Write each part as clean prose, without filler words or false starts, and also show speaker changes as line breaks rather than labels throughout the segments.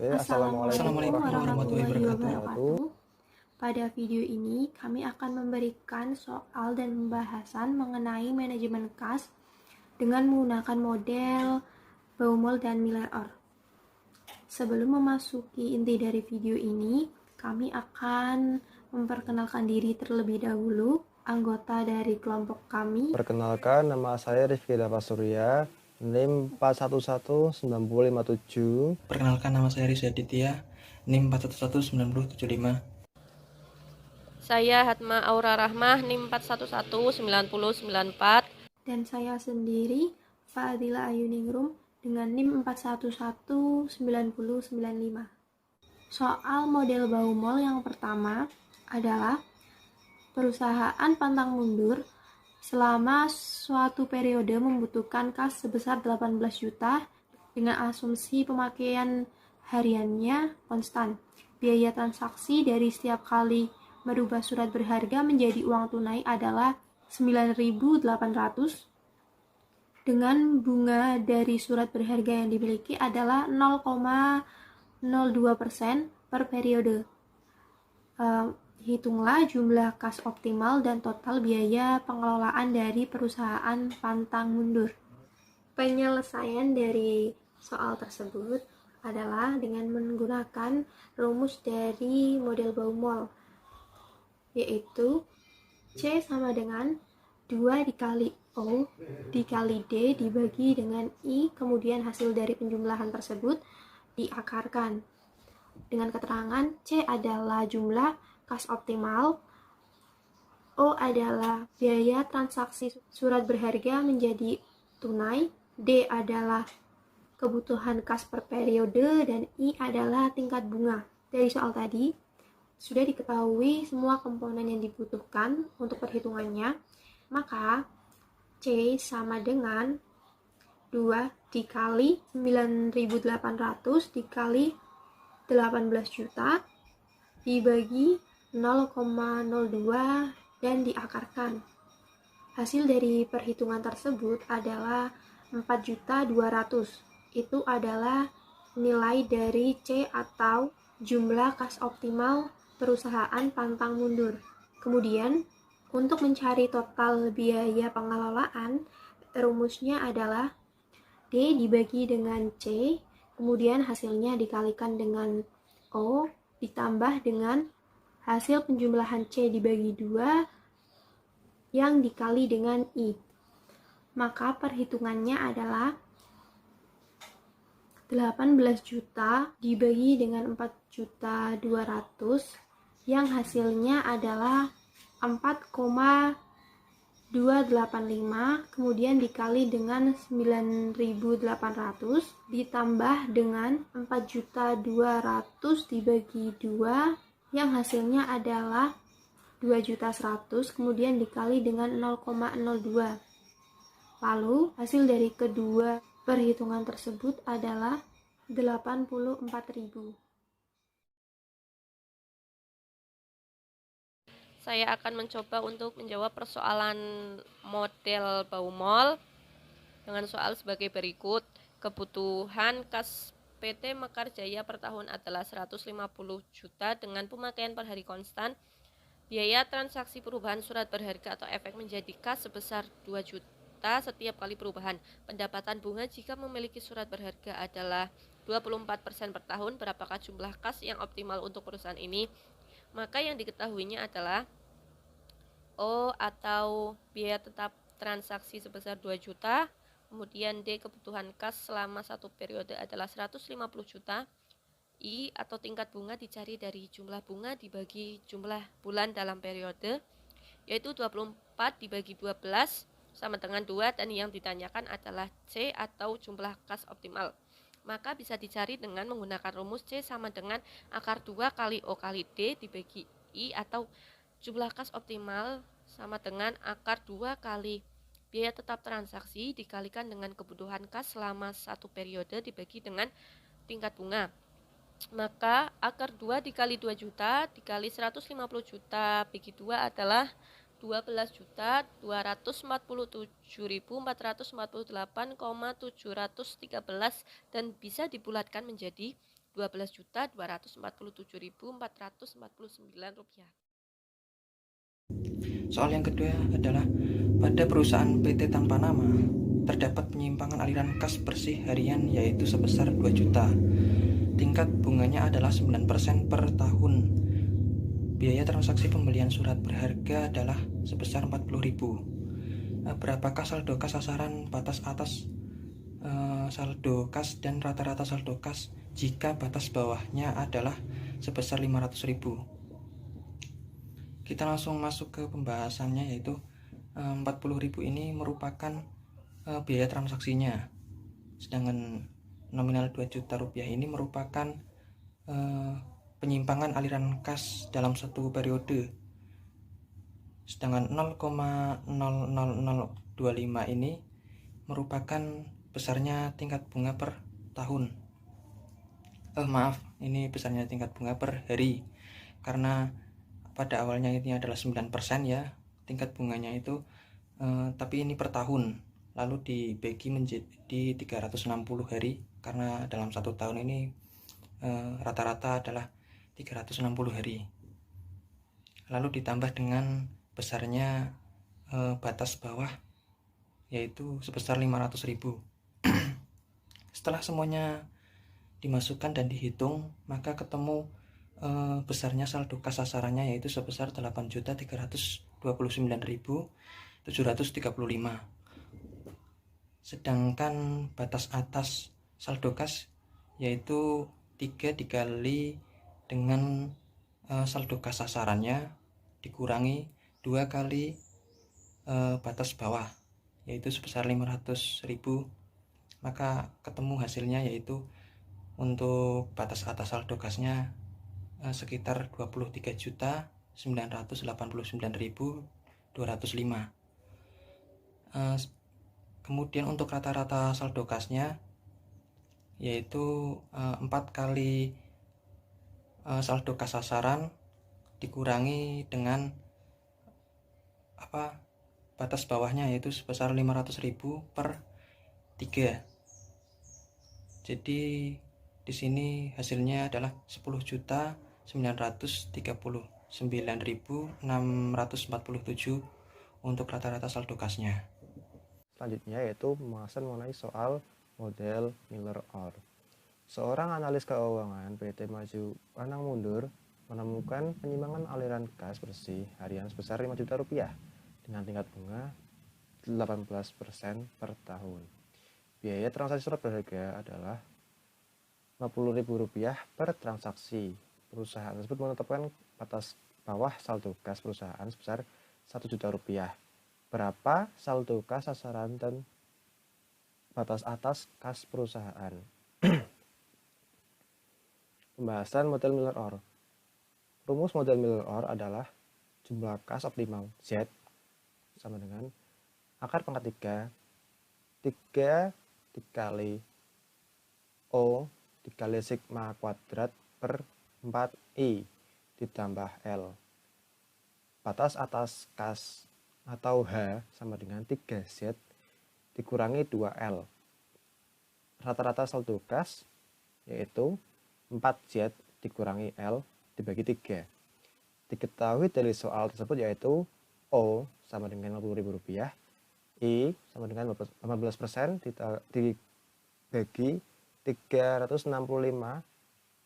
Assalamualaikum warahmatullahi
Assalamualaikum
wabarakatuh. Pada video ini, kami akan memberikan soal dan pembahasan mengenai manajemen kas dengan menggunakan model Baumol dan Miller-Orr. Sebelum memasuki inti dari video ini, kami akan memperkenalkan diri terlebih dahulu, anggota dari kelompok kami.
Perkenalkan, nama saya Rifki Dava Surya, NIM 4119057.
Perkenalkan, nama saya Rizky Aditya, NIM 4119075.
Saya Hatma Aura Rahmah, NIM 4119094.
Dan saya sendiri, Fadila Ayuningrum, dengan NIM 4119095. Soal model Baumol yang pertama adalah perusahaan pantang mundur selama suatu periode membutuhkan kas sebesar 18 juta dengan asumsi pemakaian hariannya konstan. Biaya transaksi dari setiap kali merubah surat berharga menjadi uang tunai adalah 9.800 dengan bunga dari surat berharga yang dimiliki adalah 0,02% per periode. Hitunglah jumlah kas optimal dan total biaya pengelolaan dari perusahaan pantang mundur. Penyelesaian dari soal tersebut adalah dengan menggunakan rumus dari model Baumol, yaitu C sama dengan 2 dikali O dikali D dibagi dengan I, kemudian hasil dari penjumlahan tersebut diakarkan dengan keterangan C adalah jumlah kas optimal, O adalah biaya transaksi surat berharga menjadi tunai, D adalah kebutuhan kas per periode, dan I adalah tingkat bunga. Dari soal tadi, sudah diketahui semua komponen yang dibutuhkan untuk perhitungannya, maka C sama dengan 2 dikali 9.800 dikali 18 juta dibagi 0,02 dan diakarkan. Hasil dari perhitungan tersebut adalah 4.200.000. Itu adalah nilai dari C atau jumlah kas optimal perusahaan pantang mundur. Kemudian, untuk mencari total biaya pengelolaan, rumusnya adalah D dibagi dengan C, kemudian hasilnya dikalikan dengan O, ditambah dengan hasil penjumlahan C dibagi 2 yang dikali dengan I. Maka perhitungannya adalah 18 juta dibagi dengan 4.200.000 yang hasilnya adalah 4,285, kemudian dikali dengan 9.800 ditambah dengan 4.200.000 dibagi 2 yang hasilnya adalah 2.100.000, kemudian dikali dengan 0,02. Lalu hasil dari kedua perhitungan tersebut adalah 84.000.
Saya akan mencoba untuk menjawab persoalan model Baumol dengan soal sebagai berikut. Kebutuhan kas PT Mekar Jaya per tahun adalah 150 juta dengan pemakaian per hari konstan. Biaya transaksi perubahan surat berharga atau efek menjadi kas sebesar 2 juta setiap kali perubahan. Pendapatan bunga jika memiliki surat berharga adalah 24% per tahun. Berapakah jumlah kas yang optimal untuk perusahaan ini? Maka yang diketahuinya adalah O atau biaya tetap transaksi sebesar 2 juta, kemudian D kebutuhan kas selama satu periode adalah 150 juta, I atau tingkat bunga dicari dari jumlah bunga dibagi jumlah bulan dalam periode, yaitu 24 dibagi 12 sama dengan 2, dan yang ditanyakan adalah C atau jumlah kas optimal. Maka bisa dicari dengan menggunakan rumus C sama dengan akar 2 kali O kali D dibagi I, atau jumlah kas optimal sama dengan akar 2 kali biaya tetap transaksi dikalikan dengan kebutuhan kas selama satu periode dibagi dengan tingkat bunga. Maka akar 2 dikali 2 juta dikali 150 juta bagi 2 adalah 12.247.448,713 dan bisa dibulatkan menjadi Rp12.247.449
Soal yang kedua adalah pada perusahaan PT tanpa nama terdapat penyimpangan aliran kas bersih harian yaitu sebesar 2 juta. Tingkat bunganya adalah 9% per tahun. Biaya transaksi pembelian surat berharga adalah sebesar 40.000. Berapakah saldo kas sasaran, batas atas saldo kas dan rata-rata saldo kas jika batas bawahnya adalah sebesar 500.000? Kita langsung masuk ke pembahasannya, yaitu 40.000 ini merupakan biaya transaksinya, sedangkan nominal 2 juta rupiah ini merupakan penyimpangan aliran kas dalam satu periode, sedangkan 0,00025 ini merupakan besarnya tingkat bunga per tahun. Ini besarnya tingkat bunga per hari, karena pada awalnya ini adalah 9% ya tingkat bunganya itu, tapi ini per tahun, lalu dibagi menjadi 360 hari karena dalam satu tahun ini rata-rata adalah 360 hari, lalu ditambah dengan besarnya batas bawah yaitu sebesar 500.000. Setelah semuanya dimasukkan dan dihitung, maka ketemu besarnya saldo kas sasarannya yaitu sebesar 8.329.735. Sedangkan batas atas saldo kas yaitu 3 dikali dengan saldo kas sasarannya dikurangi 2 kali batas bawah yaitu sebesar 500.000, maka ketemu hasilnya yaitu untuk batas atas saldo kasnya sekitar 23.989.205. Kemudian untuk rata-rata saldo kasnya yaitu 4 kali saldo kas sasaran dikurangi dengan batas bawahnya yaitu sebesar 500.000 per 3. Jadi di sini hasilnya adalah 10.939.647 untuk rata-rata saldo kasnya.
Selanjutnya yaitu pembahasan mengenai soal model Miller-Orr. Seorang analis keuangan PT Maju Pantang Mundur menemukan penyimpangan aliran kas bersih harian sebesar 5 juta rupiah dengan tingkat bunga 18% per tahun. Biaya transaksi surat berharga adalah Rp50.000 per transaksi. Perusahaan tersebut menetapkan batas bawah saldo kas perusahaan sebesar 1 juta rupiah. Berapa saldo kas sasaran dan batas atas kas perusahaan? Pembahasan model Miller-Orr. Rumus model Miller-Orr adalah jumlah kas optimal Z sama dengan akar pangkat 3 dikali O dikali sigma kuadrat per 4I ditambah L. Batas atas kas atau H sama dengan 3Z dikurangi 2L. Rata-rata saldo kas yaitu 4Z dikurangi L dibagi 3. Diketahui dari soal tersebut yaitu O sama dengan Rp50.000, I sama dengan 18% dibagi 365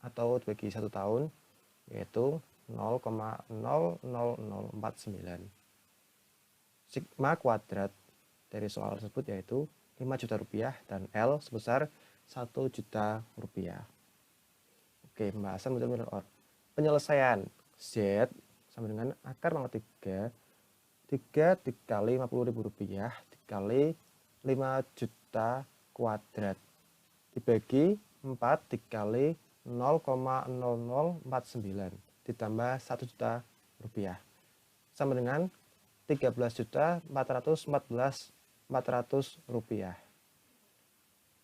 atau dibagi 1 tahun yaitu 0,00049. Sigma kuadrat dari soal tersebut yaitu 5 juta rupiah dan L sebesar 1 juta rupiah. Oke, pembahasan model Miller-Orr. Penyelesaian Z sama dengan akar pangkat 3 dikali Rp50.000 dikali 5 juta kuadrat dibagi 4 dikali 0,0049 ditambah 1 juta rupiah sama dengan 13.414.400 rupiah.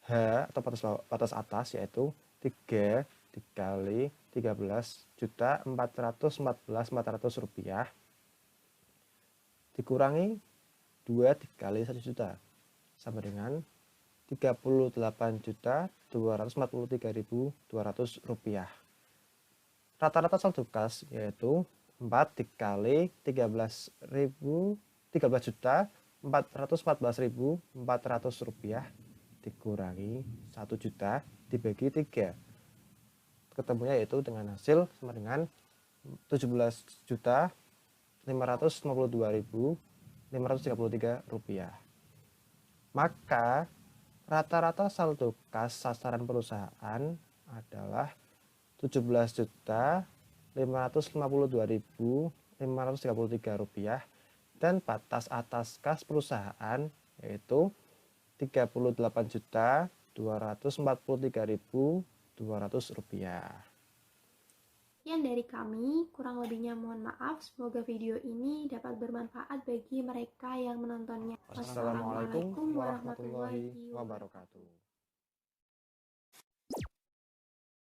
H atau batas atas yaitu 3 dikali 13.414.400 rupiah dikurangi 2 dikali 1 juta sama dengan Rp38.243.200. Rata-rata saldo kas yaitu 4 dikali 13.414.400 rupiah dikurangi 1 juta dibagi 3. Ketemunya yaitu dengan hasil sama dengan 17.552.533 rupiah. Maka rata-rata saldo kas sasaran perusahaan adalah 17.552.533 rupiah dan batas atas kas perusahaan yaitu 38.243.200 rupiah.
Sekian dari kami, kurang lebihnya mohon maaf. Semoga video ini dapat bermanfaat bagi mereka yang menontonnya.
Wassalamualaikum warahmatullahi wabarakatuh.